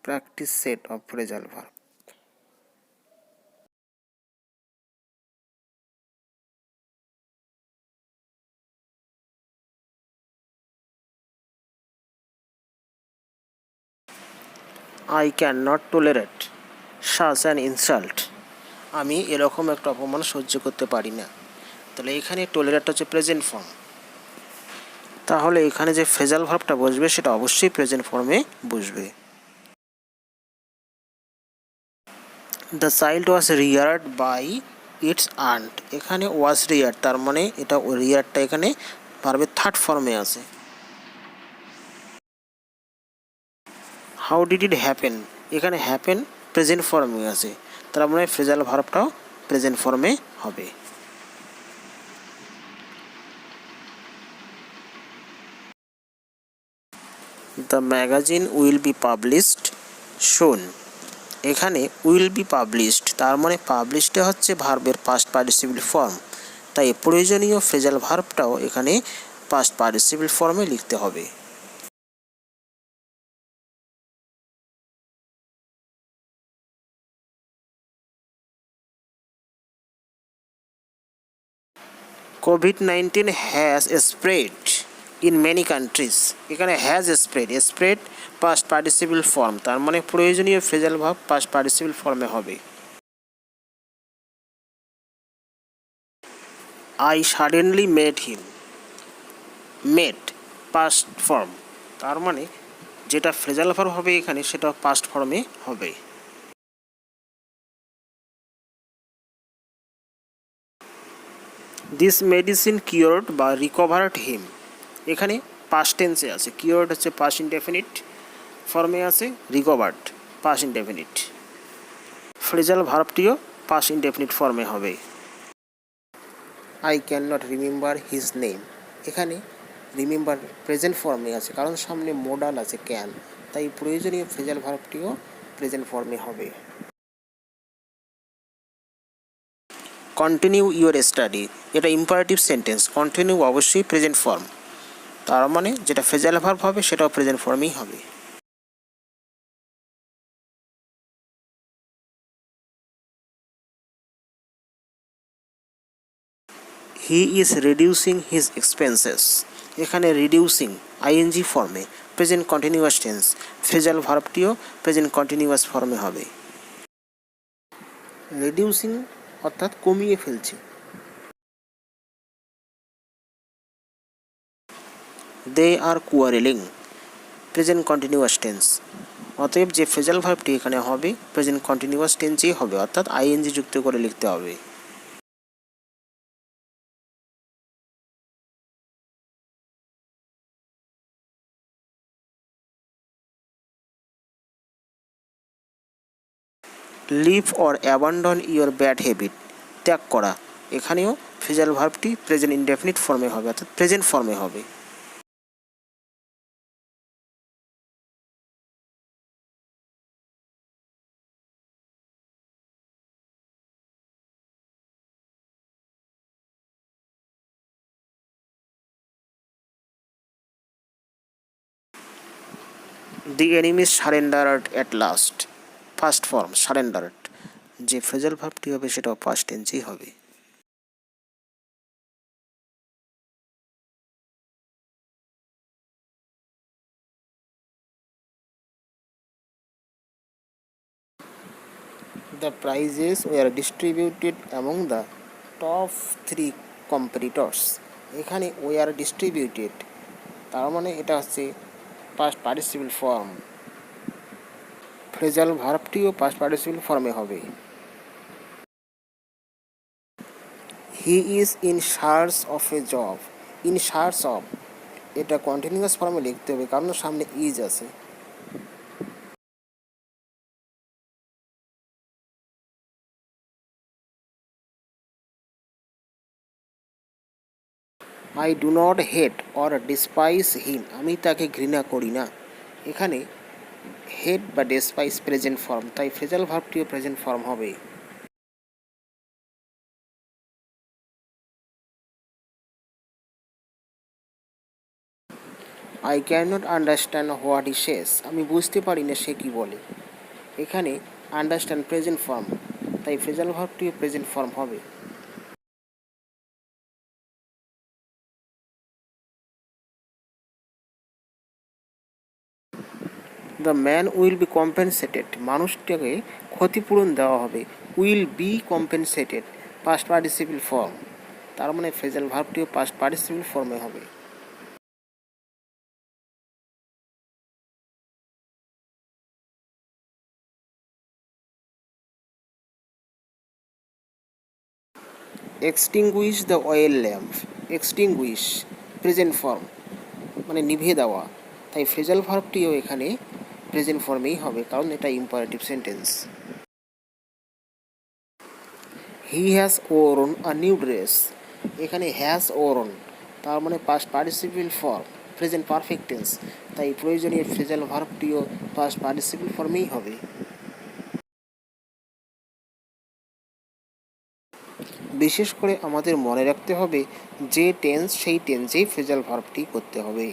practice set of phrasal verb. I cannot tolerate such an insult. আমি এরকম একটা অপমান সহ্য করতে পারি না। তাহলে এখানে টলারেট হচ্ছে প্রেজেন্ট ফর্ম, তাহলে এখানে যে ফ্রেজাল ভার্বটা বসবে সেটা অবশ্যই প্রেজেন্ট ফর্মে বসবে। The child was reared by its aunt, এখানে ওয়াজ রিয়ার্ড তার মানে এটা রিয়ার্ডটা এখানে ভার্বের থার্ড ফর্মে আছে। হাউ ডিড ইট হ্যাপেন, এখানে হ্যাপেন প্রেজেন্ট ফর্মে আছে, তার মানে ফ্রেজাল ভার্বটাও প্রেজেন্ট ফর্মে হবে। The magazine will be published soon, এখানে উইল বি পাবলিশড তার মানে পাবলিশডে হচ্ছে ভার্বের পাস্ট পার্টিসিপল ফর্ম, তাই প্রয়োজনীয় ফ্রেজাল ভার্বটাও এখানে পাস্ট পার্টিসিপল ফর্মে লিখতে হবে। COVID-19 has spread in many countries, এখানে has spread, spread past participle form, তার মানে প্রয়োজনীয় ফ্রেজাল ভার্ব পাস্ট পার্টিসিপল ফর্মে হবে। I suddenly met him, met past form, তার মানে যেটা ফ্রেজাল ভার্ব হবে এখানে সেটা পাস্ট ফর্মে হবে। দিস মেডিসিন কিওরড বা রিকভারড হিম, এখানে পাস্ট টেন্সে আছে, কিওরড হচ্ছে পাস্ট ইনডেফিনিট ফর্মে আছে, রিকভারড পাস্ট ইনডেফিনিট, ফ্রেজাল ভার্বটিও পাস্ট ইনডেফিনিট ফর্মে হবে। I can not remember his name, এখানে রিমেম্বার প্রেজেন্ট ফর্মে আছে কারণ সামনে মোডাল আছে ক্যান, তাই প্রয়োজনীয় ফ্রেজাল ভার্বটিও প্রেজেন্ট ফর্মে হবে। কন্টিনিউ ইউর স্টাডি, এটা ইম্পারেটিভ সেন্টেন্স, কন্টিনিউ অবশ্যই প্রেজেন্ট ফর্ম, তার মানে যেটা ফ্রেজাল ভার্ব হবে সেটাও প্রেজেন্ট ফর্মেই হবে। He is reducing his expenses, এখানে রিডিউসিং আইএনজি ফর্মে প্রেজেন্ট কন্টিনিউয়াস টেন্স, ফ্রেজাল ভার্বটিও প্রেজেন্ট কন্টিনিউয়াস ফর্মে হবে। রিডিউসিং অর্থাৎ কমিয়ে ফেলছে। They are quarrelling present continuous tense, অতএব যে ফ্রেজাল ভার্বটি এখানে হবে প্রেজেন্ট কন্টিনিউয়াস টেন্সই হবে, অর্থাৎ আইএনজি যুক্ত করে লিখতে হবে। Leave or abandon your bad habit, ত্যাগ করা, এখানেও ফ্রেজাল ভার্বটি প্রেজেন্ট ইনডেফিনিট ফর্মে হবে, অর্থাৎ প্রেজেন্ট ফর্মে হবে। The enemies surrendered at last, first form surrendered, যে ফ্রেজাল ভার্বটি হবে সেটাও পাস্ট টেন্সই হবে। The prizes were distributed among the top 3 competitors, এখানে were distributed তার মানে এটা হচ্ছে পাস্ট পার্টিসিপল ফর্ম, ফ্রেজাল ভার্বটিও পাস্ট পার্টিসিপল ফর্মে হবে। He is in search of a job, in search of এটা কন্টিনিউয়াস ফর্মে লিখতে হবে কারণ সামনে ইজ আছে। I do not hate or despise him, আমি তাকে ঘৃণা করি না, এখানে হেট বা ডিসপাইস প্রেজেন্ট ফর্ম, তাই ফ্রেজাল ভার্বটিও প্রেজেন্ট ফর্ম হবে। I can not understand what he says, আমি বুঝতে পারি না সে কী বলে। এখানে আন্ডারস্ট্যান্ড প্রেজেন্ট ফর্ম, তাই ফ্রেজাল ভার্বটিও প্রেজেন্ট ফর্ম হবে। The man will be compensated, মানুষটাকে ক্ষতিপূরণ দেওয়া হবে। Will be compensated, past participle form, তার মানে ফ্রেজাল ভার্বটিও পাস্ট পার্টিসিপল ফর্মে হবে। Extinguish the oil lamp, extinguish present form, মানে নিভিয়ে দেওয়া, তাই ফ্রেজাল ভার্বটিও এখানে প্রেজেন্ট ফর্মেই হবে, কারণ এটা imperative sentence. He has worn a new dress, এখানে হ্যাজ ওরন, তার মানে past participle form, present perfect tense, তাই প্রয়োজনীয় ফ্রেজাল ভার্বটিও পাস্ট পার্টিসিপল ফর্মেই হবে। বিশেষ করে আমাদের মনে রাখতে হবে যে টেন্স সেই টেন্সেই ফ্রেজাল ভার্বটি করতে হবে।